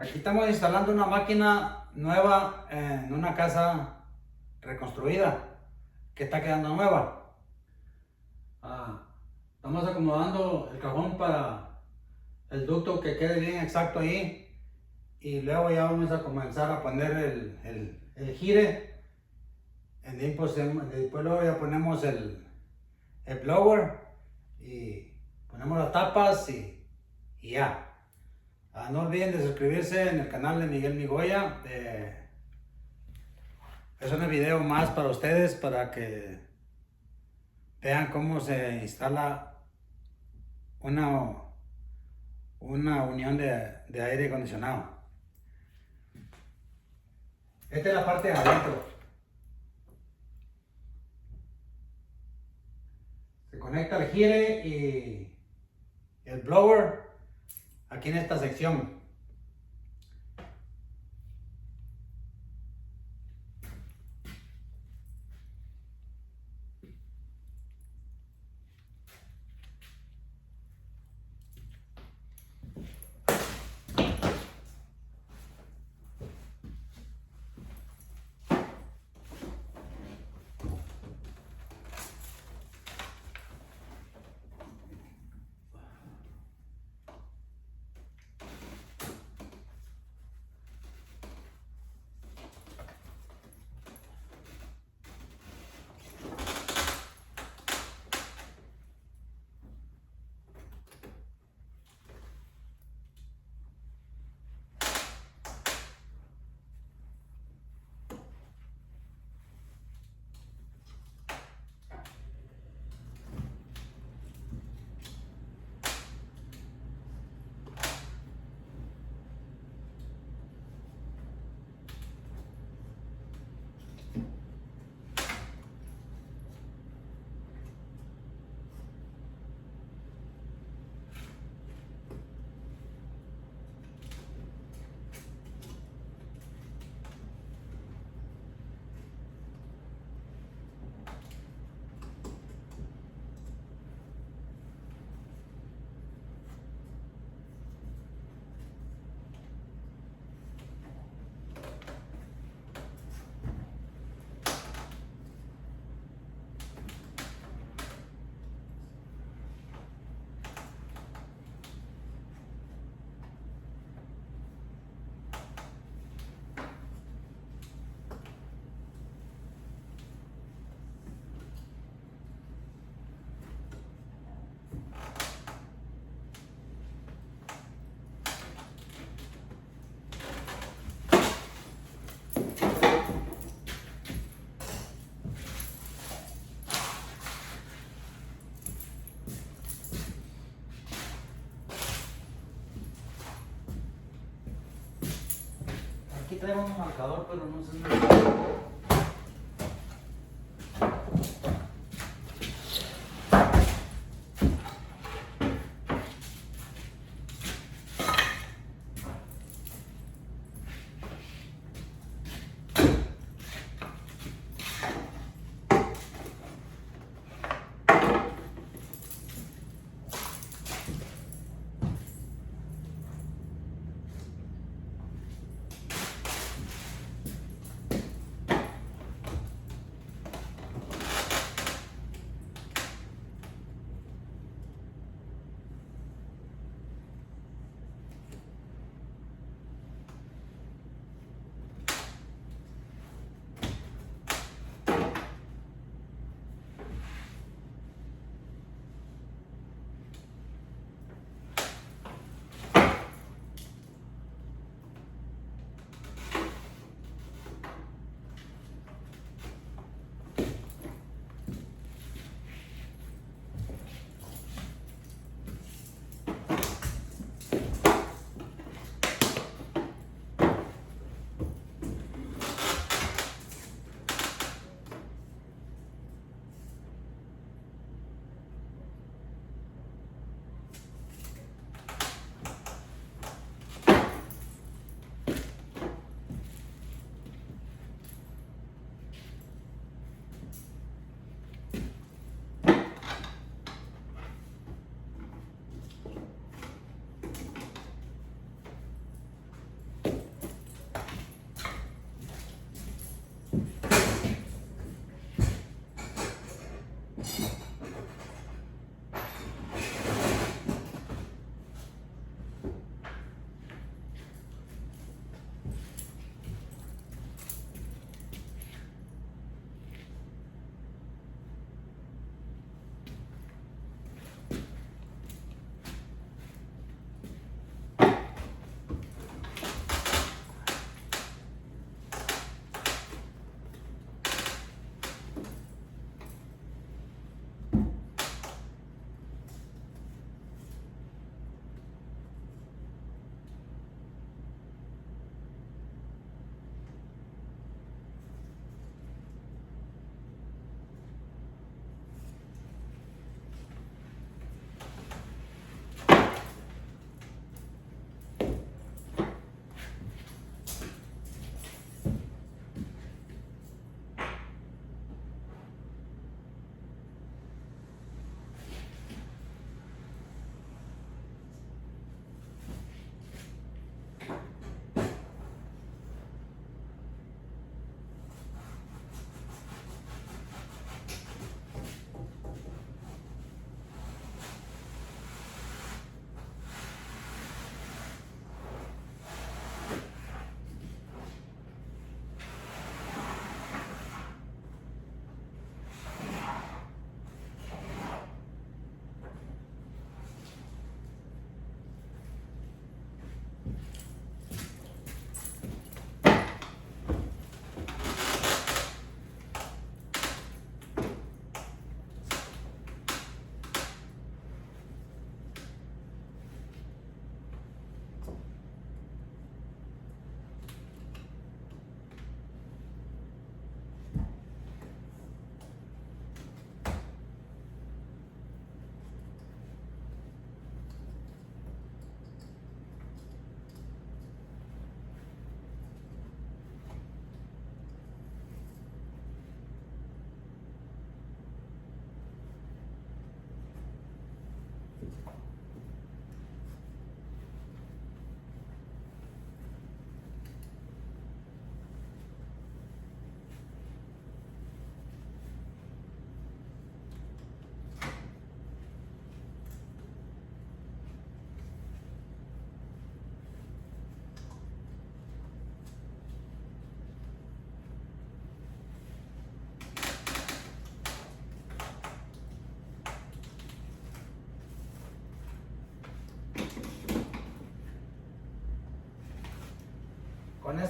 Aquí estamos instalando una máquina nueva en una casa reconstruida que está quedando nueva. Estamos acomodando el cajón para el ducto que quede bien exacto ahí, y luego ya vamos a comenzar a poner el gire. Después luego ya ponemos el blower y ponemos las tapas y ya. No olviden de suscribirse en el canal de Miguel Migoya. Es un video más para ustedes, para que vean cómo se instala una unión de aire acondicionado. Esta es la parte de adentro. Se conecta el gire y el blower aquí en esta sección. Aquí traigo un marcador, pero no sé dónde.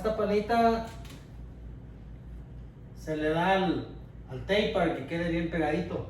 esta palita se le da al tape para que quede bien pegadito.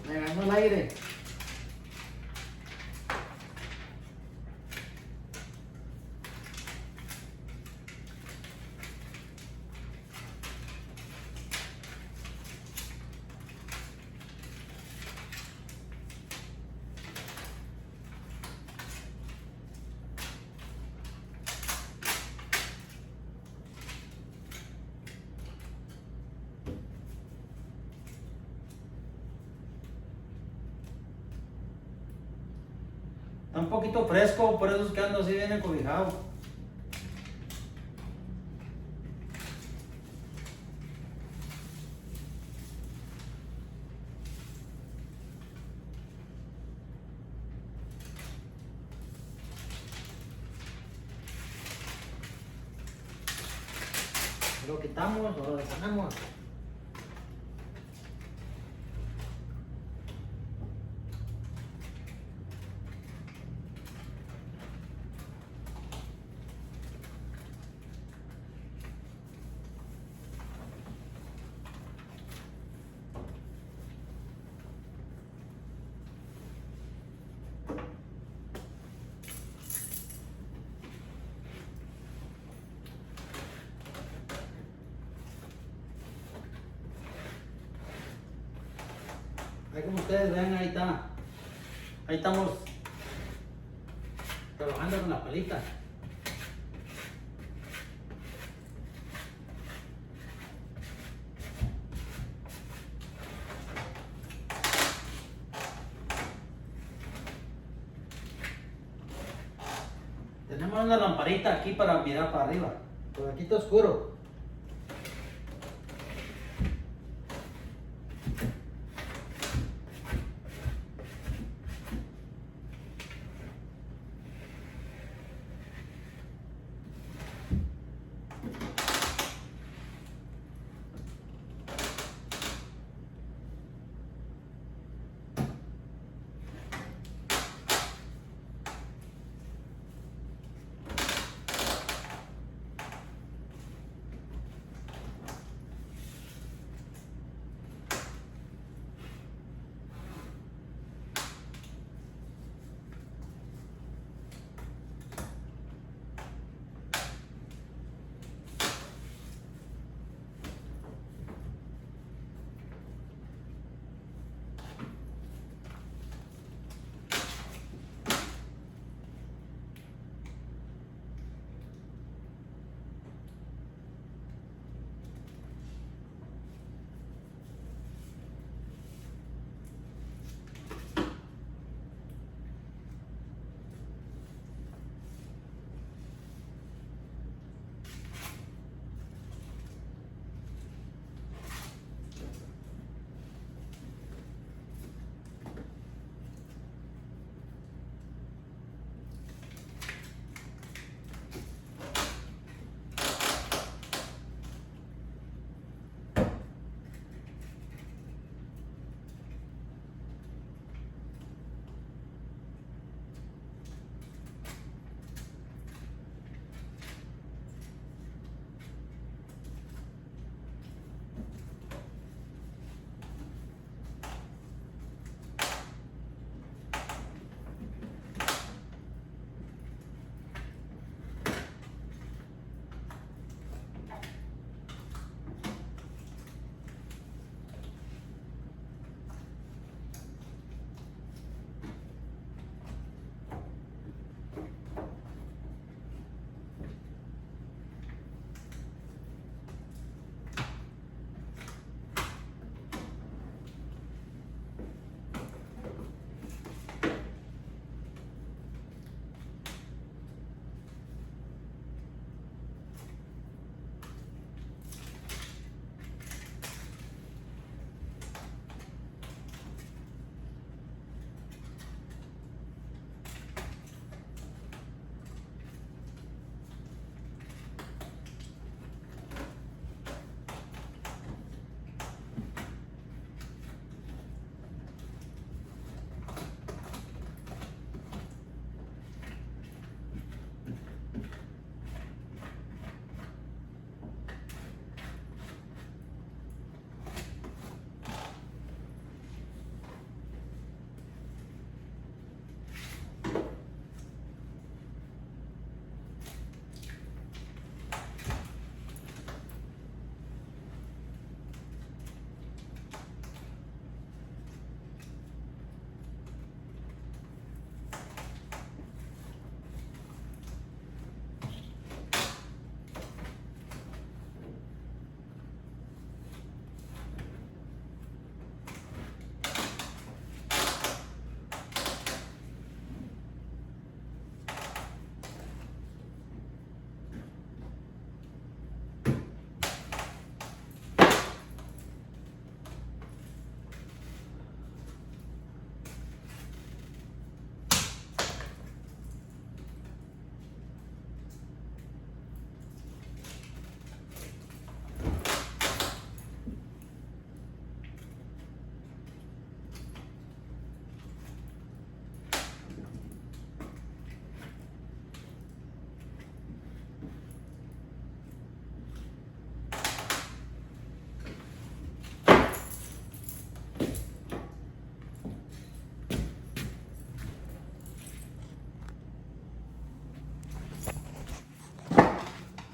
Me ganó el aire. Está un poquito fresco, por eso es que ando así bien encobijado. Lo quitamos o lo ponemos. Ahí como ustedes ven, ahí está. Ahí estamos trabajando con la palita. Tenemos una lamparita aquí para mirar para arriba. Por aquí está oscuro.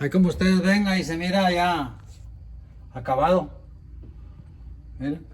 Ahí como ustedes ven, ahí se mira ya acabado. Miren.